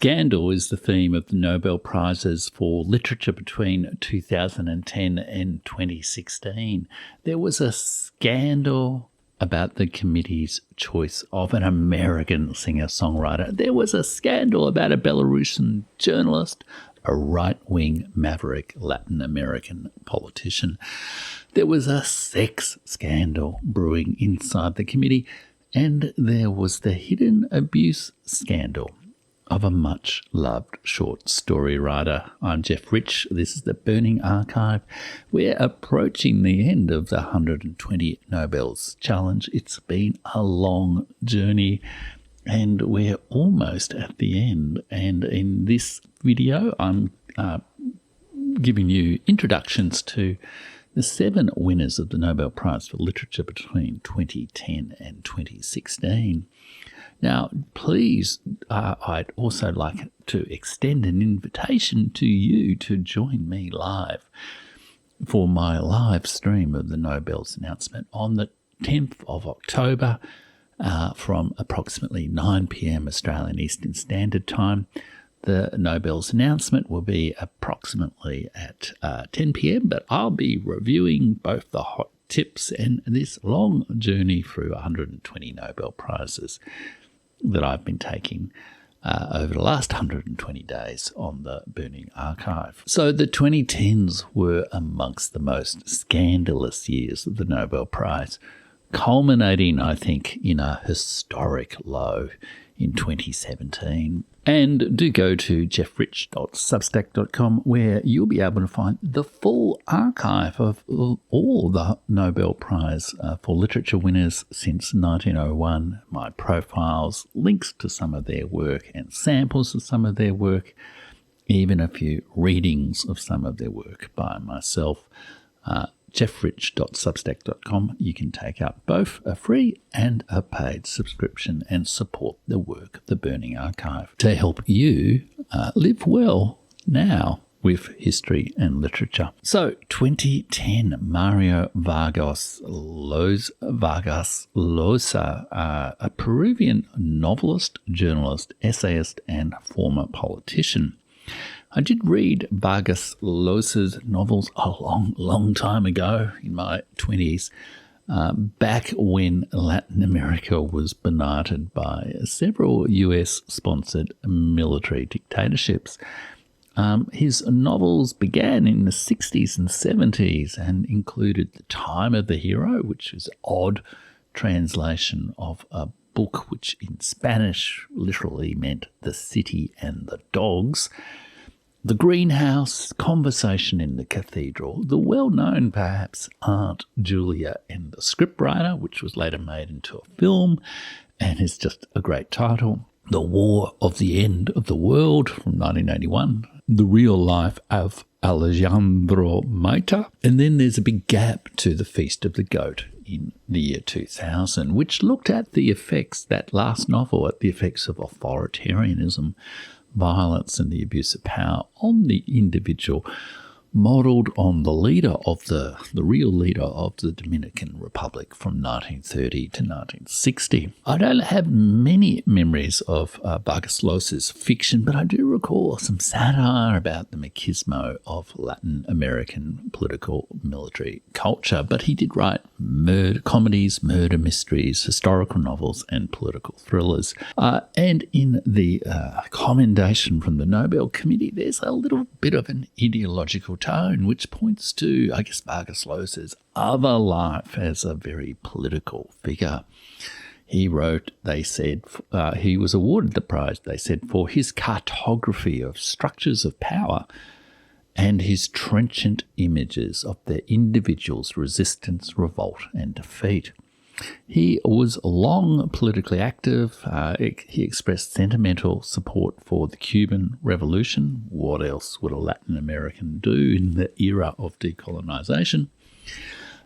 Scandal is the theme of the Nobel Prizes for Literature between 2010 and 2016. There was a scandal about the committee's choice of an American singer-songwriter. There was a scandal about a Belarusian journalist, a right-wing maverick Latin American politician. There was a sex scandal brewing inside the committee, and there was the hidden abuse scandal of a much-loved short story writer. I'm Jeff Rich. This is the Burning Archive. We're approaching the end of the 120 Nobels Challenge. It's been a long journey, and we're almost at the end. And in this video, I'm giving you introductions to the 7 winners of the Nobel Prize for Literature between 2010 and 2016. Now, please, I'd also like to extend an invitation to you to join me live for my live stream of the Nobel's announcement on the 10th of October from approximately 9 p.m. Australian Eastern Standard Time. The Nobel's announcement will be approximately at 10 p.m, but I'll be reviewing both the hot tips and this long journey through 120 Nobel Prizes that I've been taking over the last 120 days on the Burning Archive. So the 2010s were amongst the most scandalous years of the Nobel Prize, culminating, I think, in a historic low in 2017. And do go to jeffrich.substack.com, where you'll be able to find the full archive of all the Nobel Prize for Literature winners since 1901, my profiles, links to some of their work and samples of some of their work, even a few readings of some of their work by myself. jeffrich.substack.com. You can take up both a free and a paid subscription and support the work of the Burning Archive to help you live well now with history and literature. So, 2010, Mario Vargas Llosa, a Peruvian novelist, journalist, essayist, and former politician. I did read Vargas Llosa's novels a long time ago, in my 20s, back when Latin America was benighted by several US-sponsored military dictatorships. His novels began in the 60s and 70s and included The Time of the Hero, which is an odd translation of a book which in Spanish literally meant The City and the Dogs, The Greenhouse, Conversation in the Cathedral, the well-known, perhaps, Aunt Julia and the Scriptwriter, which was later made into a film and is just a great title, The War of the End of the World from 1981, The Real Life of Alejandro Maita, and then there's a big gap to The Feast of the Goat in the year 2000, which looked at the effects, that last novel, at the effects of authoritarianism, violence and the abuse of power on the individual, modelled on the leader of the real leader of the Dominican Republic from 1930 to 1960. I don't have many memories of Vargas Llosa's fiction, but I do recall some satire about the machismo of Latin American political military culture. But he did write comedies, murder mysteries, historical novels, and political thrillers. And in the commendation from the Nobel Committee, there's a little bit of an ideological tone, which points to, I guess, Vargas Llosa's other life as a very political figure. He wrote, they said, he was awarded the prize, they said, for his cartography of structures of power and his trenchant images of the individual's resistance, revolt, and defeat. He was long politically active. He expressed sentimental support for the Cuban Revolution. What else would a Latin American do in the era of decolonization?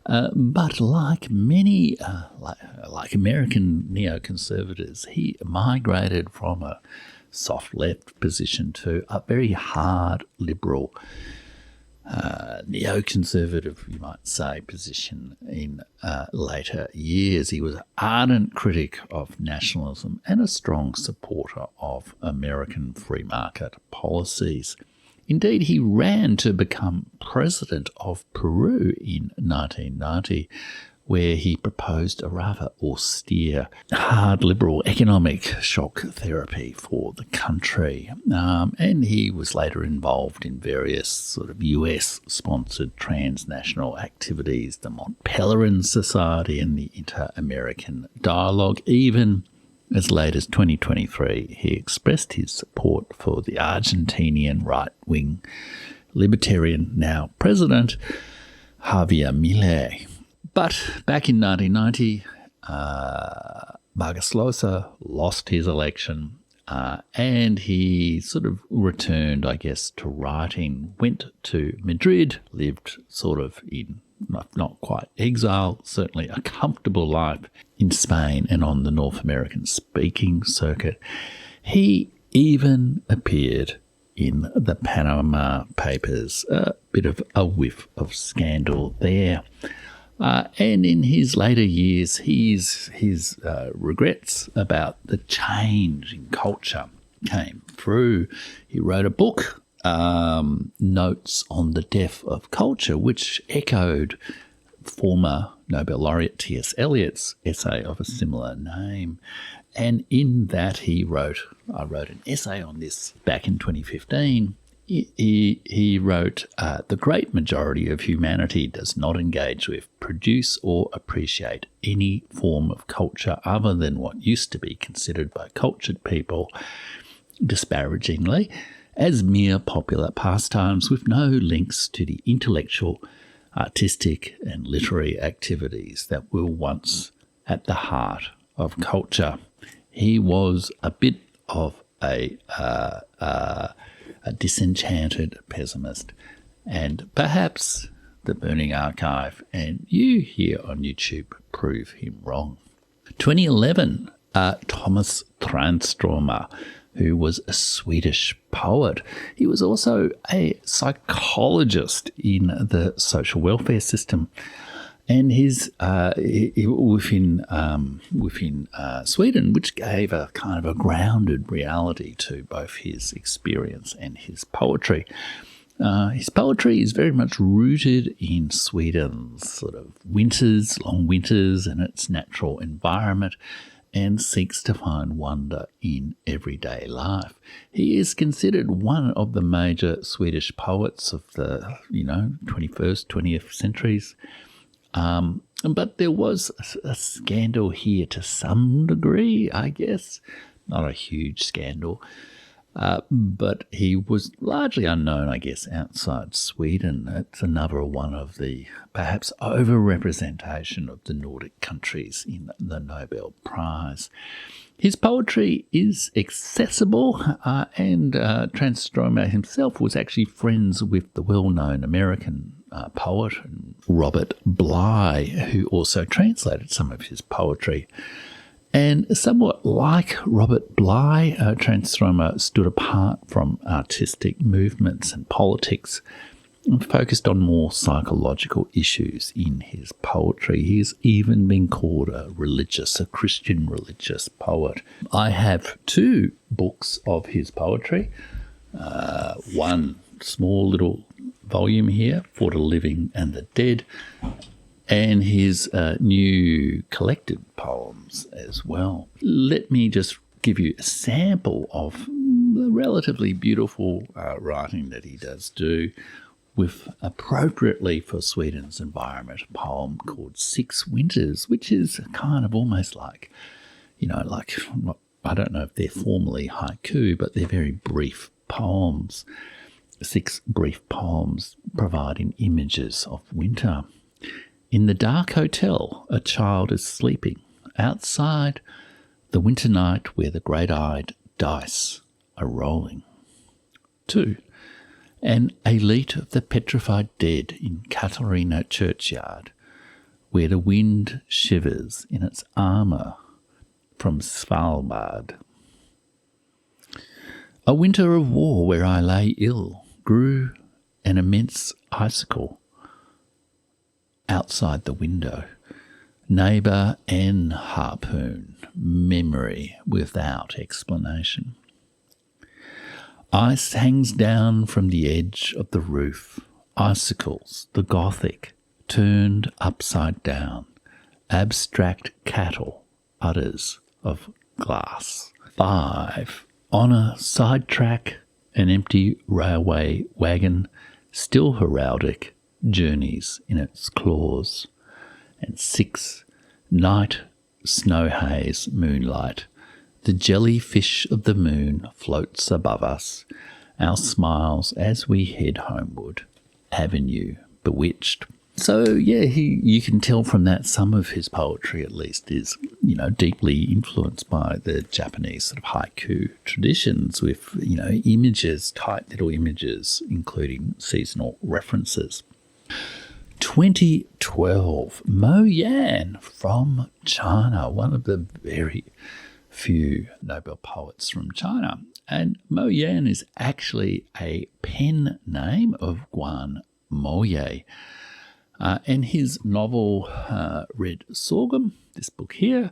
But like many, like American neoconservatives, he migrated from a soft left position to a very hard liberal neoconservative, you might say, position in later years. He was an ardent critic of nationalism and a strong supporter of American free market policies. Indeed, he ran to become president of Peru in 1990, where he proposed a rather austere, hard liberal economic shock therapy for the country. And he was later involved in various sort of US-sponsored transnational activities, the Mont Pelerin Society and the Inter-American Dialogue. Even as late as 2023, he expressed his support for the Argentinian right-wing libertarian, now president, Javier Milei. But back in 1990, Vargas Llosa lost his election and he sort of returned, I guess, to writing, went to Madrid, lived sort of in, not quite exile, certainly a comfortable life in Spain and on the North American speaking circuit. He even appeared in the Panama Papers, a bit of a whiff of scandal there. And in his later years, his regrets about the change in culture came through. He wrote a book, Notes on the Death of Culture, which echoed former Nobel Laureate T.S. Eliot's essay of a similar name. And in that I wrote an essay on this back in 2015. He wrote, the great majority of humanity does not engage with, produce or appreciate any form of culture other than what used to be considered by cultured people, disparagingly, as mere popular pastimes with no links to the intellectual, artistic and literary activities that were once at the heart of culture. He was a bit of a disenchanted pessimist, and perhaps the Burning Archive and you here on YouTube prove him wrong. 2011, Tomas Tranströmer, who was a Swedish poet. He was also a psychologist in the social welfare system. And within Sweden, which gave a kind of a grounded reality to both his experience and his poetry. His poetry is very much rooted in Sweden's sort of winters, long winters, and its natural environment, and seeks to find wonder in everyday life. He is considered one of the major Swedish poets of the 21st, 20th centuries. But there was a scandal here to some degree, I guess. Not a huge scandal. But he was largely unknown, I guess, outside Sweden. It's another one of the perhaps over-representation of the Nordic countries in the Nobel Prize. His poetry is accessible, and Tranströmer himself was actually friends with the well-known American poet Robert Bly, who also translated some of his poetry. And somewhat like Robert Bly, Tranströmer stood apart from artistic movements and politics and focused on more psychological issues in his poetry. He's even been called a Christian religious poet. I have two books of his poetry. One small little volume here, For the Living and the Dead, and his new collected poems as well. Let me just give you a sample of the relatively beautiful writing that he does do with, appropriately for Sweden's environment, a poem called Six Winters, which is kind of almost like, I don't know if they're formally haiku, but they're very brief poems. 6 brief poems providing images of winter. In the dark hotel, a child is sleeping. Outside, the winter night where the great-eyed dice are rolling. 2. An elite of the petrified dead in Katarina churchyard, where the wind shivers in its armour from Svalbard. A winter of war where I lay ill, grew an immense icicle outside the window. Neighbour N. harpoon, memory without explanation. Ice hangs down from the edge of the roof. Icicles, the Gothic, turned upside down. Abstract cattle, udders of glass. 5. On a sidetrack, an empty railway wagon, still heraldic, journeys in its claws. And 6. Night, snow haze, moonlight. The jellyfish of the moon floats above us, our smiles as we head homeward. Avenue, bewitched. So, yeah, you can tell from that some of his poetry, at least, is, deeply influenced by the Japanese sort of haiku traditions with, images, tight little images, including seasonal references. 2012, Mo Yan from China, one of the very few Nobel poets from China. And Mo Yan is actually a pen name of Guan Moye. And his novel, Red Sorghum, this book here,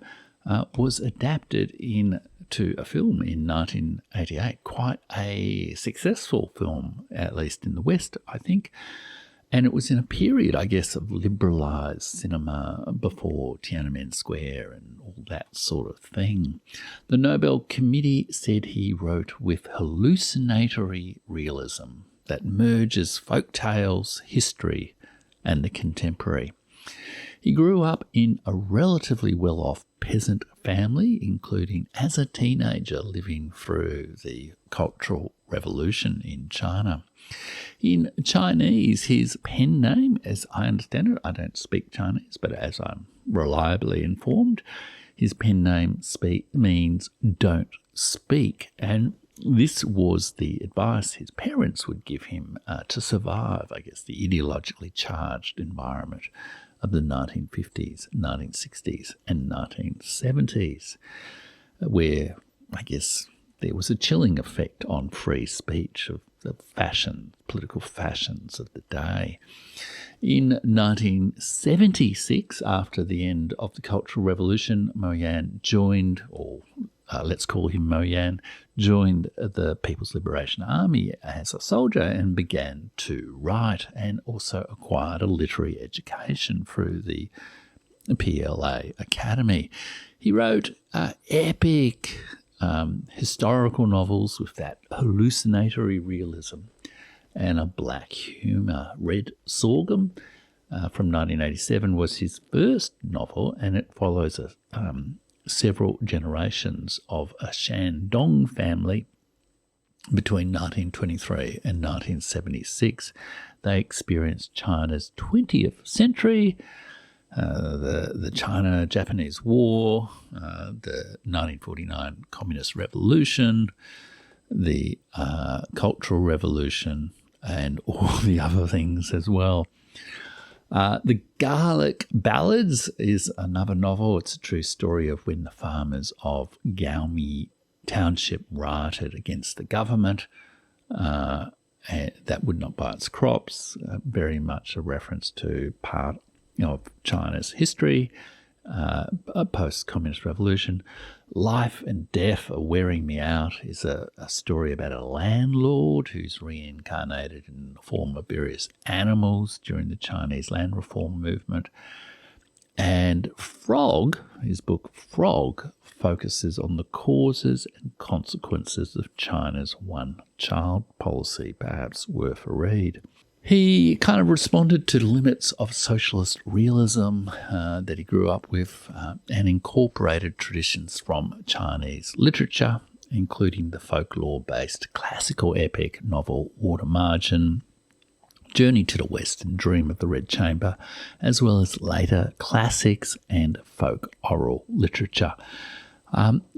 was adapted into a film in 1988. Quite a successful film, at least in the West, I think. And it was in a period, I guess, of liberalised cinema before Tiananmen Square and all that sort of thing. The Nobel Committee said he wrote with hallucinatory realism that merges folk tales, history, and the contemporary. He grew up in a relatively well-off peasant family, including as a teenager living through the Cultural Revolution in China. In Chinese, his pen name, as I understand it, I don't speak Chinese, but as I'm reliably informed, his pen name means don't speak. And this was the advice his parents would give him to survive, I guess, the ideologically charged environment of the 1950s, 1960s and 1970s, where, I guess, there was a chilling effect on free speech of the political fashions of the day. In 1976, after the end of the Cultural Revolution, Mo Yan joined, let's call him Mo Yan, joined the People's Liberation Army as a soldier and began to write, and also acquired a literary education through the PLA Academy. He wrote epic historical novels with that hallucinatory realism and a black humour. Red Sorghum from 1987 was his first novel, and it follows several generations of a Shandong family between 1923 and 1976. They experienced China's 20th century, the China-Japanese War, the 1949 Communist Revolution, the Cultural Revolution, and all the other things as well. The Garlic Ballads is another novel. It's a true story of when the farmers of Gaomi Township rioted against the government that would not buy its crops, very much a reference to part of China's history, post-communist revolution. Life and Death Are Wearing Me Out is a story about a landlord who's reincarnated in the form of various animals during the Chinese land reform movement. And Frog, his book Frog, focuses on the causes and consequences of China's one-child policy, perhaps worth a read. He kind of responded to the limits of socialist realism that he grew up with and incorporated traditions from Chinese literature, including the folklore-based classical epic novel Water Margin, Journey to the West and Dream of the Red Chamber, as well as later classics and folk oral literature.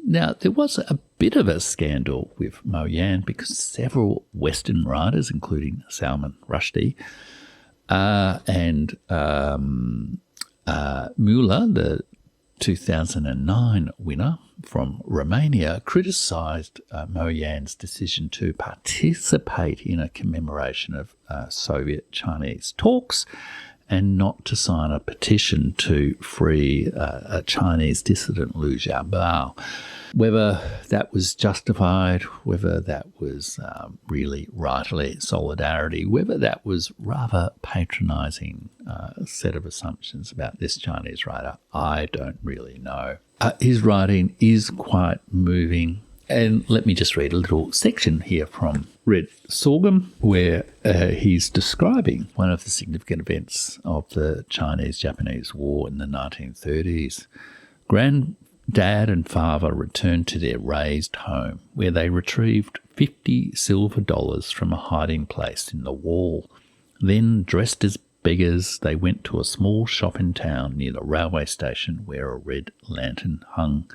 Now, there was a bit of a scandal with Mo Yan because several Western writers, including Salman Rushdie and Mullah, the 2009 winner from Romania criticised Moyan's decision to participate in a commemoration of Soviet-Chinese talks and not to sign a petition to free a Chinese dissident, Liu Xiaobao. Whether that was justified, whether that was really rightly solidarity, whether that was rather patronising set of assumptions about this Chinese writer, I don't really know. His writing is quite moving. And let me just read a little section here from Red Sorghum, where he's describing one of the significant events of the Chinese-Japanese War in the 1930s. Granddad and father returned to their raised home, where they retrieved 50 silver dollars from a hiding place in the wall. Then, dressed as beggars, they went to a small shop in town near the railway station where a red lantern hung.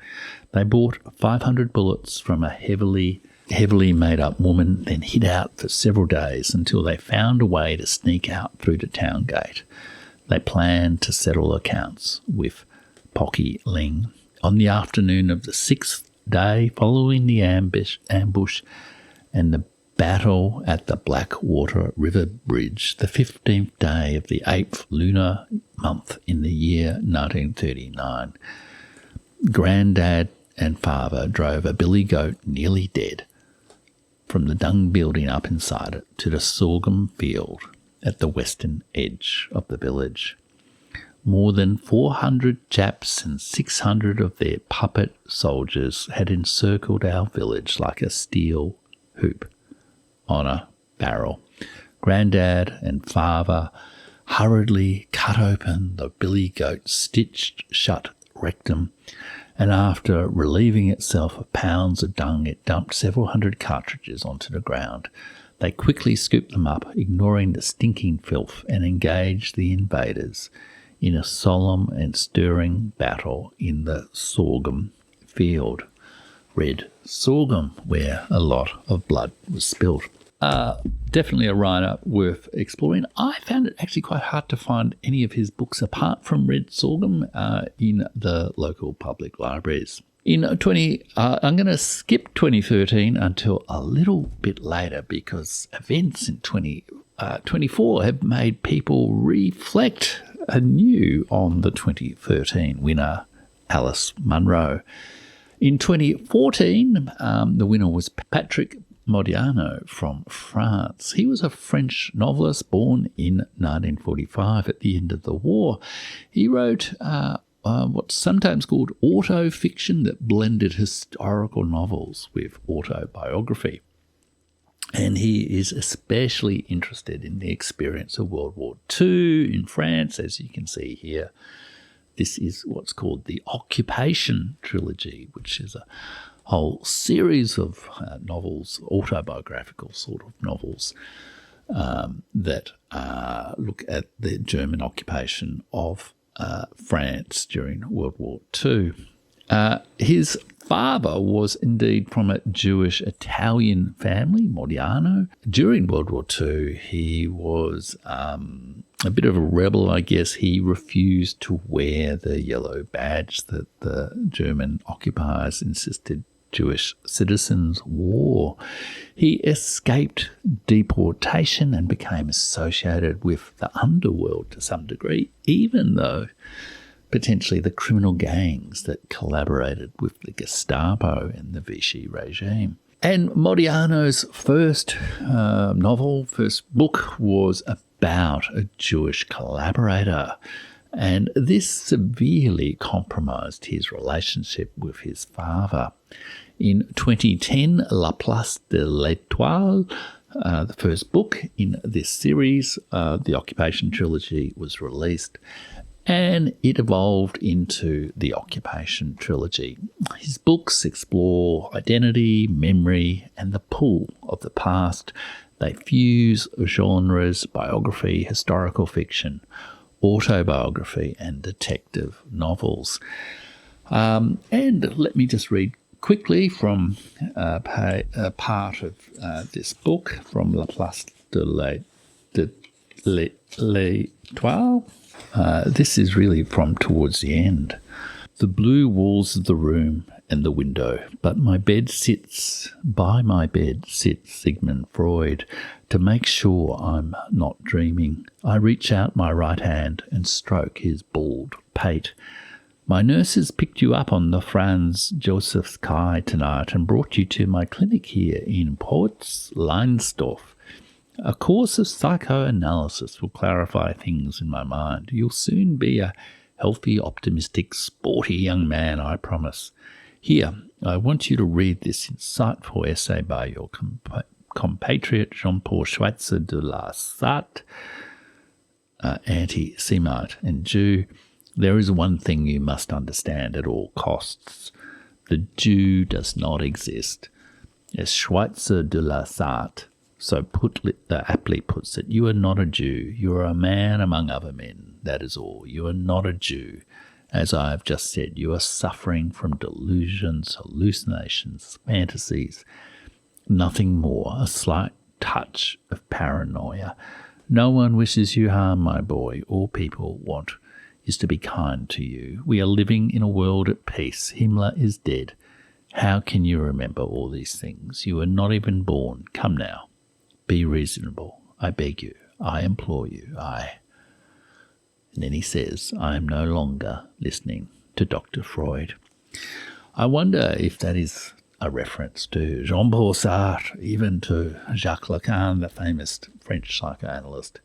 They bought 500 bullets from a heavily made-up woman, then hid out for several days until they found a way to sneak out through the town gate. They planned to settle accounts with Pocky Ling. On the afternoon of the 6th day following the ambush and the battle at the Blackwater River Bridge, the 15th day of the 8th lunar month in the year 1939, Grandad and father drove a billy goat nearly dead from the dung building up inside it to the sorghum field at the western edge of the village. More than 400 Japs and 600 of their puppet soldiers had encircled our village like a steel hoop on a barrel. Grandad and father hurriedly cut open the billy goat's stitched shut rectum, and after relieving itself of pounds of dung, it dumped several hundred cartridges onto the ground. They quickly scooped them up, ignoring the stinking filth, and engaged the invaders in a solemn and stirring battle in the sorghum field. Red Sorghum, where a lot of blood was spilled. Definitely a writer worth exploring. I found it actually quite hard to find any of his books apart from Red Sorghum in the local public libraries. I'm going to skip 2013 until a little bit later because events in 2024 have made people reflect anew on the 2013 winner, Alice Munro. In 2014, the winner was Patrick Modiano from France. He was a French novelist born in 1945 at the end of the war. He wrote what's sometimes called auto-fiction that blended historical novels with autobiography. And he is especially interested in the experience of World War II in France, as you can see here. This is what's called the Occupation Trilogy, which is a whole series of novels, autobiographical sort of novels, that look at the German occupation of France during World War II. His father was indeed from a Jewish Italian family, Modiano. During World War II, he was a bit of a rebel, I guess. He refused to wear the yellow badge that the German occupiers insisted Jewish citizens wore. He escaped deportation and became associated with the underworld to some degree, even though potentially the criminal gangs that collaborated with the Gestapo and the Vichy regime. And Modiano's first book was about a Jewish collaborator, and this severely compromised his relationship with his father. In 2010, La Place de l'Étoile, the first book in this series, the Occupation Trilogy, was released, and it evolved into the Occupation Trilogy. His books explore identity, memory, and the pull of the past. They fuse genres, biography, historical fiction, autobiography, and detective novels. And let me just read quickly from a part of this book from La Place de l'Étoile. This is really from towards the end. the blue walls of the room and the window, but by my bed sits Sigmund Freud. To make sure I'm not dreaming, I reach out my right hand and stroke his bald pate. My nurses picked you up on the Franz Josef Sky tonight and brought you to my clinic here in Porz-Leinsdorf. A course of psychoanalysis will clarify things in my mind. You'll soon be a healthy, optimistic, sporty young man, I promise. Here, I want you to read this insightful essay by your compatriot Jean-Paul Schweitzer de la Sarthe, anti-Semite and Jew. There is one thing you must understand at all costs. The Jew does not exist. As Schweitzer de la Sarthe so aptly puts it, you are not a Jew. You are a man among other men. That is all. You are not a Jew. As I have just said, you are suffering from delusions, hallucinations, fantasies. Nothing more. A slight touch of paranoia. No one wishes you harm, my boy. All people want is to be kind to you. We are living in a world at peace. Himmler is dead. How can you remember all these things? You were not even born. Come now. Be reasonable. I beg you. I implore you. And then he says, I am no longer listening to Dr. Freud. I wonder if that is a reference to Jean-Paul Sartre, even to Jacques Lacan, the famous French psychoanalyst,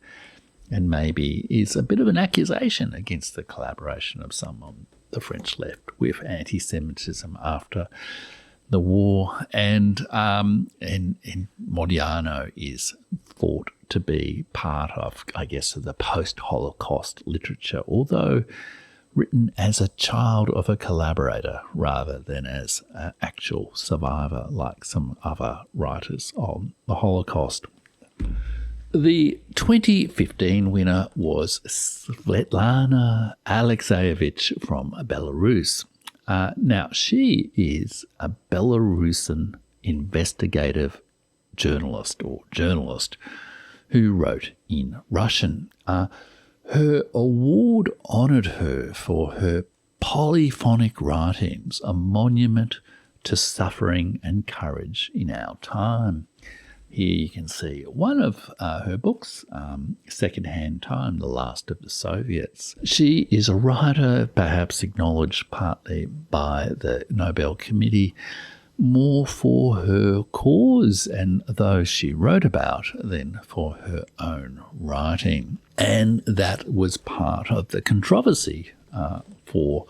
and maybe is a bit of an accusation against the collaboration of some on the French left with anti-Semitism after the war, and Modiano is thought to be part of, I guess, the post-Holocaust literature, although written as a child of a collaborator rather than as an actual survivor like some other writers on the Holocaust. The 2015 winner was Svetlana Alexievich from Belarus. Now, she is a Belarusian investigative journalist who wrote in Russian. Her award honoured her for her polyphonic writings, a monument to suffering and courage in our time. Here you can see one of her books, Second-Hand Time, The Last of the Soviets. She is a writer, perhaps acknowledged partly by the Nobel Committee, more for her cause and those she wrote about than for her own writing. And that was part of the controversy or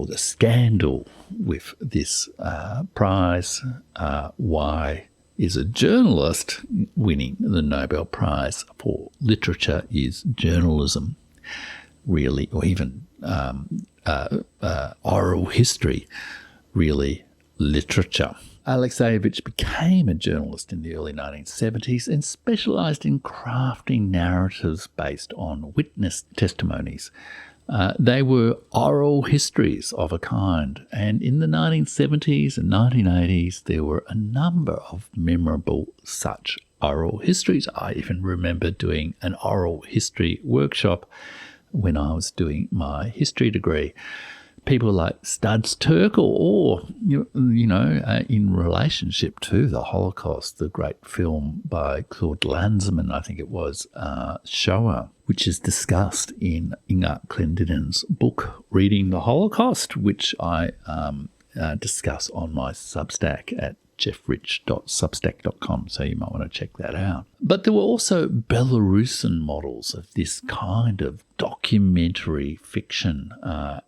the scandal with this prize. Why is a journalist winning the Nobel Prize for literature is journalism, really, or even oral history, really literature. Alexievich became a journalist in the early 1970s and specialised in crafting narratives based on witness testimonies. They were oral histories of a kind, and in the 1970s and 1980s there were a number of memorable such oral histories. I even remember doing an oral history workshop when I was doing my history degree. People like Studs Terkel, or in relationship to the Holocaust, the great film by Claude Lanzmann, I think it was, Shoah, which is discussed in Inga Clendinen's book, Reading the Holocaust, which I discuss on my Substack at jeffrich.substack.com, so you might want to check that out. But there were also Belarusian models of this kind of documentary fiction.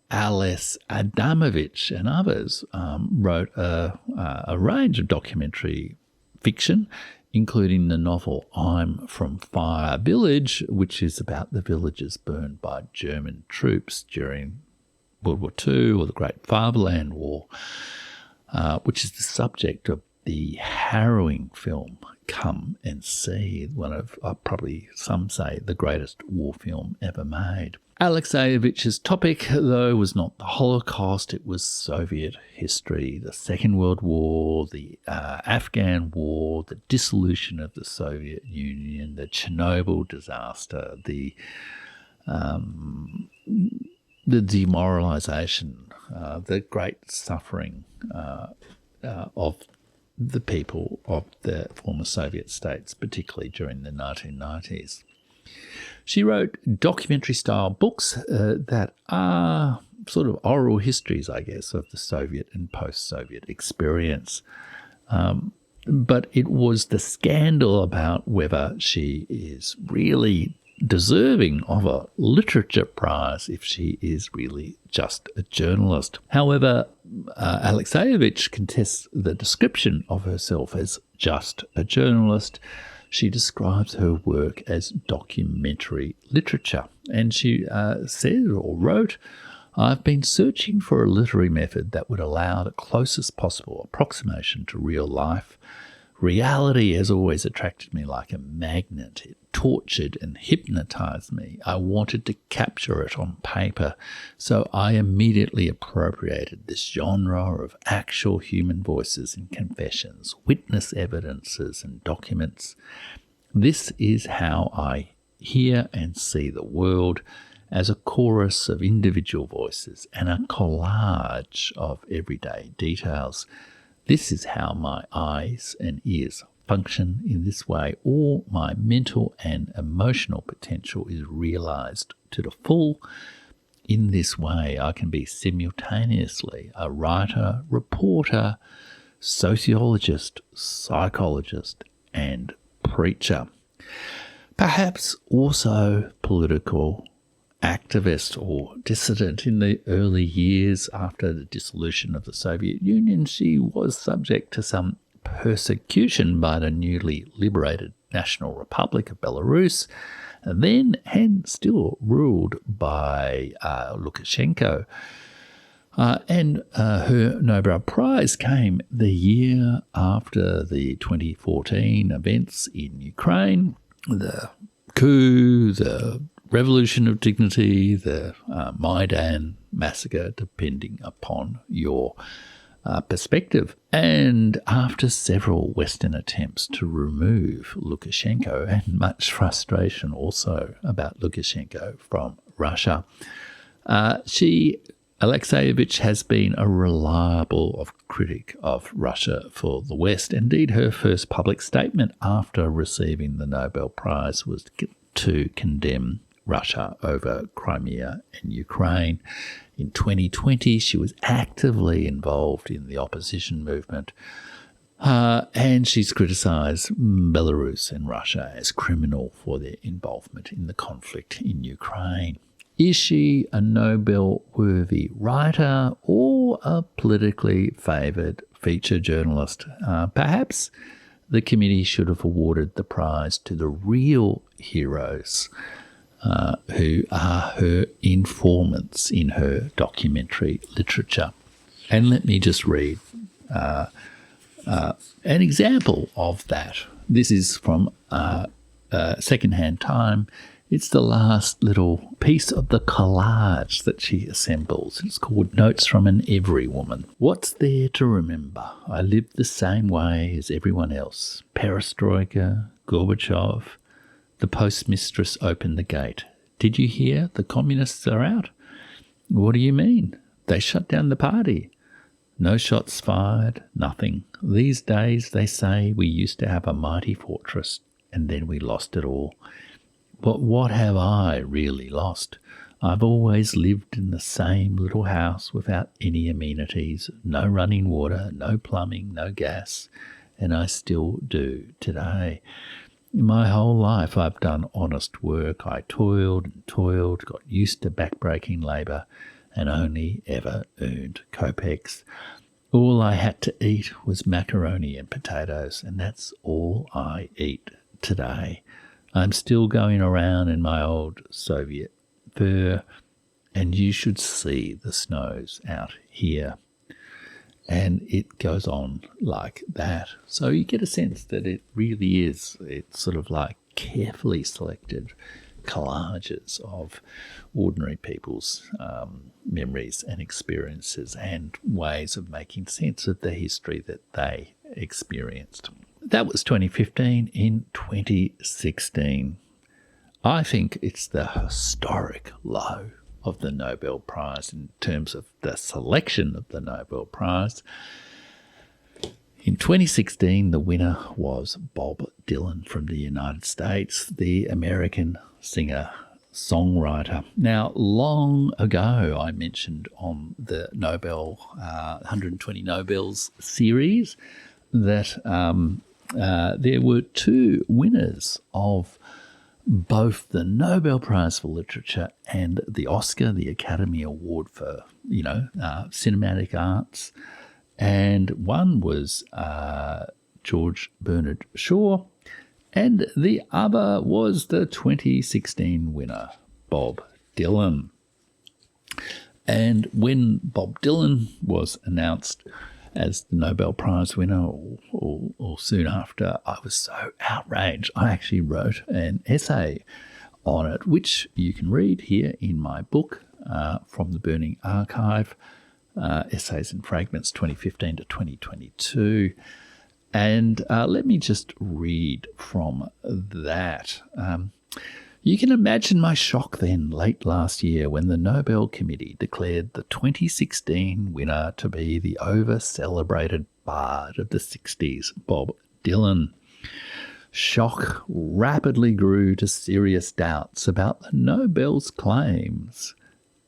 Alice Adamovich and others wrote a range of documentary fiction, including the novel I'm from Fire Village, which is about the villages burned by German troops during World War II or the Great Fatherland War, which is the subject of the harrowing film Come and See, one of probably some say the greatest war film ever made. Alexievich's topic, though, was not the Holocaust, it was Soviet history, the Second World War, the Afghan War, the dissolution of the Soviet Union, the Chernobyl disaster, the the demoralization, the great suffering of the people of the former Soviet states, particularly during the 1990s. She wrote documentary-style books that are sort of oral histories, I guess, of the Soviet and post-Soviet experience. But it was the scandal about whether she is really deserving of a literature prize if she is really just a journalist. However, Alexievich contests the description of herself as just a journalist. She describes her work as documentary literature. And she said or wrote, "I've been searching for a literary method that would allow the closest possible approximation to real life. Reality has always attracted me like a magnet. It tortured and hypnotized me. I wanted to capture it on paper, so I immediately appropriated this genre of actual human voices and confessions, witness evidences and documents. This is how I hear and see the world, as a chorus of individual voices and a collage of everyday details. This is how my eyes and ears function. In this way, all my mental and emotional potential is realized to the full. In this way, I can be simultaneously a writer, reporter, sociologist, psychologist, and preacher. Perhaps also political activist or dissident. In the early years after the dissolution of the Soviet Union, she was subject to some persecution by the newly liberated National Republic of Belarus, then and still ruled by Lukashenko. And her Nobel Prize came the year after the 2014 events in Ukraine, the coup, the Revolution of Dignity, the Maidan massacre, depending upon your perspective. And after several Western attempts to remove Lukashenko and much frustration also about Lukashenko from Russia, Alexievich has been a reliable critic of Russia for the West. Indeed, her first public statement after receiving the Nobel Prize was to condemn Russia over Crimea and Ukraine. In 2020, she was actively involved in the opposition movement, and she's criticised Belarus and Russia as criminal for their involvement in the conflict in Ukraine. Is she a Nobel-worthy writer or a politically favoured feature journalist? Perhaps the committee should have awarded the prize to the real heroes who are her informants in her documentary literature. And let me just read an example of that. This is from Secondhand Time. It's the last little piece of the collage that she assembles. It's called Notes from an Every Woman. What's there to remember? I lived the same way as everyone else. Perestroika, Gorbachev. The postmistress opened the gate. Did you hear? The communists are out. What do you mean? They shut down the party. No shots fired, nothing. These days, they say, we used to have a mighty fortress, and then we lost it all. But what have I really lost? I've always lived in the same little house without any amenities, no running water, no plumbing, no gas, and I still do today. My whole life I've done honest work. I toiled and toiled, got used to backbreaking labour, and only ever earned kopecks. All I had to eat was macaroni and potatoes, and that's all I eat today. I'm still going around in my old Soviet fur, and you should see the snows out here. And it goes on like that. So you get a sense that it really is, it's sort of like carefully selected collages of ordinary people's memories and experiences and ways of making sense of the history that they experienced. That was 2015. In 2016, I think it's the historic low of the Nobel Prize in terms of the selection of the Nobel Prize. In 2016, the winner was Bob Dylan from the United States, the American singer-songwriter. Now, long ago, I mentioned on the Nobel 120 Nobels series that there were two winners of both the Nobel Prize for Literature and the Oscar, the Academy Award for, cinematic arts. And one was George Bernard Shaw, and the other was the 2016 winner, Bob Dylan. And when Bob Dylan was announced as the Nobel Prize winner, or soon after, I was so outraged. I actually wrote an essay on it, which you can read here in my book, From the Burning Archive, Essays and Fragments 2015 to 2022. And let me just read from that. You can imagine my shock then, late last year, when the Nobel Committee declared the 2016 winner to be the over-celebrated bard of the 60s, Bob Dylan. Shock rapidly grew to serious doubts about the Nobel's claims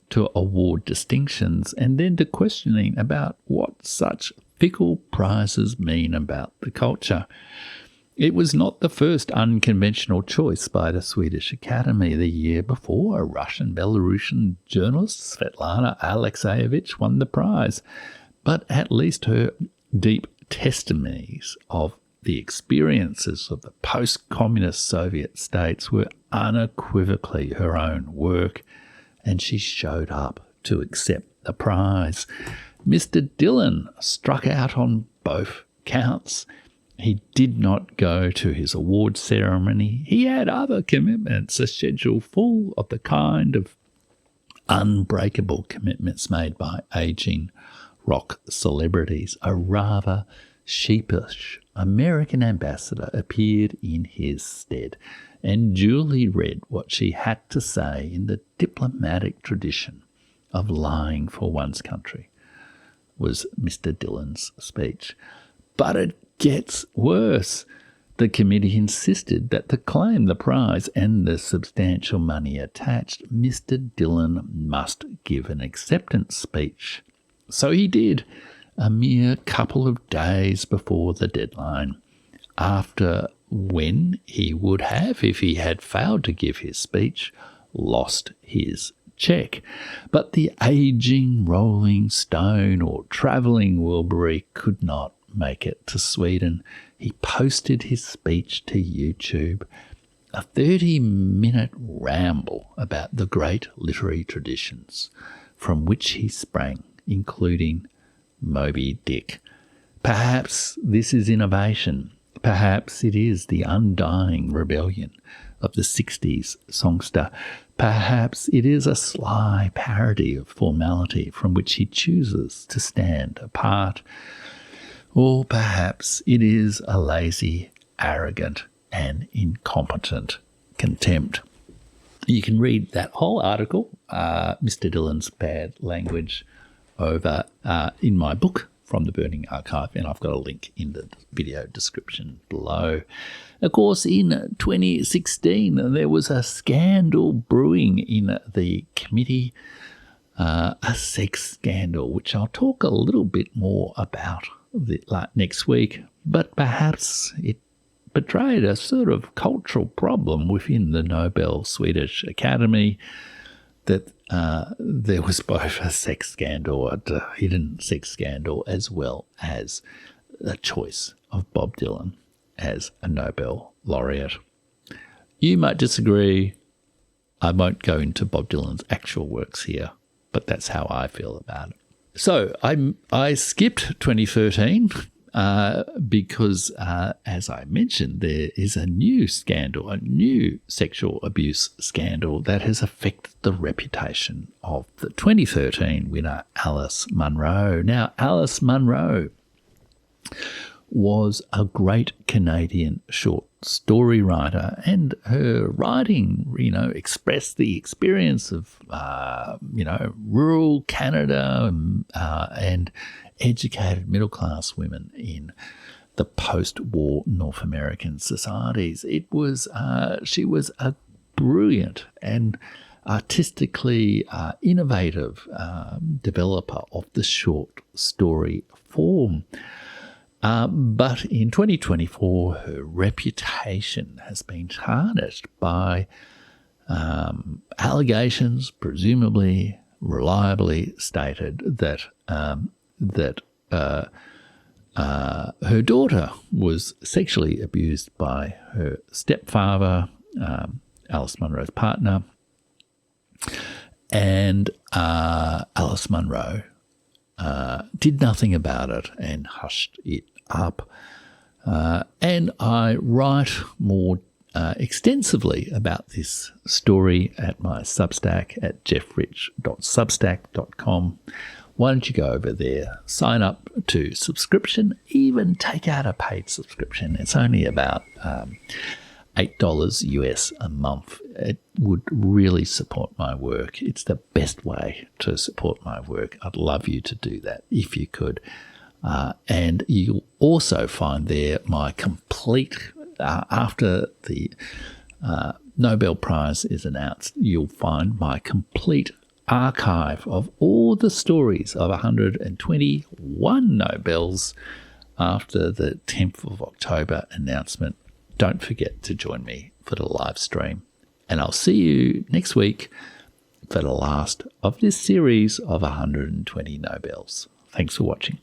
to award distinctions, and then to questioning about what such fickle prizes mean about the culture. It was not the first unconventional choice by the Swedish Academy. The year before, a Russian Belarusian journalist, Svetlana Alexievich, won the prize, but at least her deep testimonies of the experiences of the post-communist Soviet states were unequivocally her own work, and she showed up to accept the prize. Mr. Dylan struck out on both counts. He did not go to his award ceremony. He had other commitments, a schedule full of the kind of unbreakable commitments made by ageing rock celebrities. A rather sheepish American ambassador appeared in his stead and duly read what she had to say in the diplomatic tradition of lying for one's country, was Mr. Dylan's speech. But it gets worse. The committee insisted that to claim the prize and the substantial money attached, Mr. Dylan must give an acceptance speech. So he did, a mere couple of days before the deadline, after when he would have, if he had failed to give his speech, lost his check. But the ageing Rolling Stone or travelling Wilbury could not make it to Sweden. He posted his speech to YouTube, a 30-minute ramble about the great literary traditions from which he sprang, including Moby Dick. Perhaps this is innovation. Perhaps it is the undying rebellion of the 60s songster. Perhaps it is a sly parody of formality from which he chooses to stand apart. Or perhaps it is a lazy, arrogant, and incompetent contempt. You can read that whole article, Mr. Dylan's Bad Language, over in my book, From the Burning Archive, and I've got a link in the video description below. Of course, in 2016, there was a scandal brewing in the committee, a sex scandal, which I'll talk a little bit more about next week, but perhaps it betrayed a sort of cultural problem within the Nobel Swedish Academy, that there was both a sex scandal, a hidden sex scandal, as well as the choice of Bob Dylan as a Nobel laureate. You might disagree. I won't go into Bob Dylan's actual works here, but that's how I feel about it. So I skipped 2013 because, as I mentioned, there is a new scandal, a new sexual abuse scandal that has affected the reputation of the 2013 winner, Alice Munro. Now, Alice Munro was a great Canadian short story writer, and her writing, expressed the experience of, rural Canada and educated middle-class women in the post-war North American societies. She was a brilliant and artistically innovative developer of the short story form. But in 2024, her reputation has been tarnished by allegations, presumably reliably stated, that her daughter was sexually abused by her stepfather, Alice Munro's partner, and Alice Munro did nothing about it and hushed it up. And I write more extensively about this story at my Substack at jeffrich.substack.com. Why don't you go over there, sign up to subscription, even take out a paid subscription. It's only about $8 US a month. It would really support my work. It's the best way to support my work. I'd love you to do that if you could. And you'll also find there my complete, after the Nobel Prize is announced, you'll find my complete archive of all the stories of 121 Nobels after the 10th of October announcement. Don't forget to join me for the live stream. And I'll see you next week for the last of this series of 120 Nobels. Thanks for watching.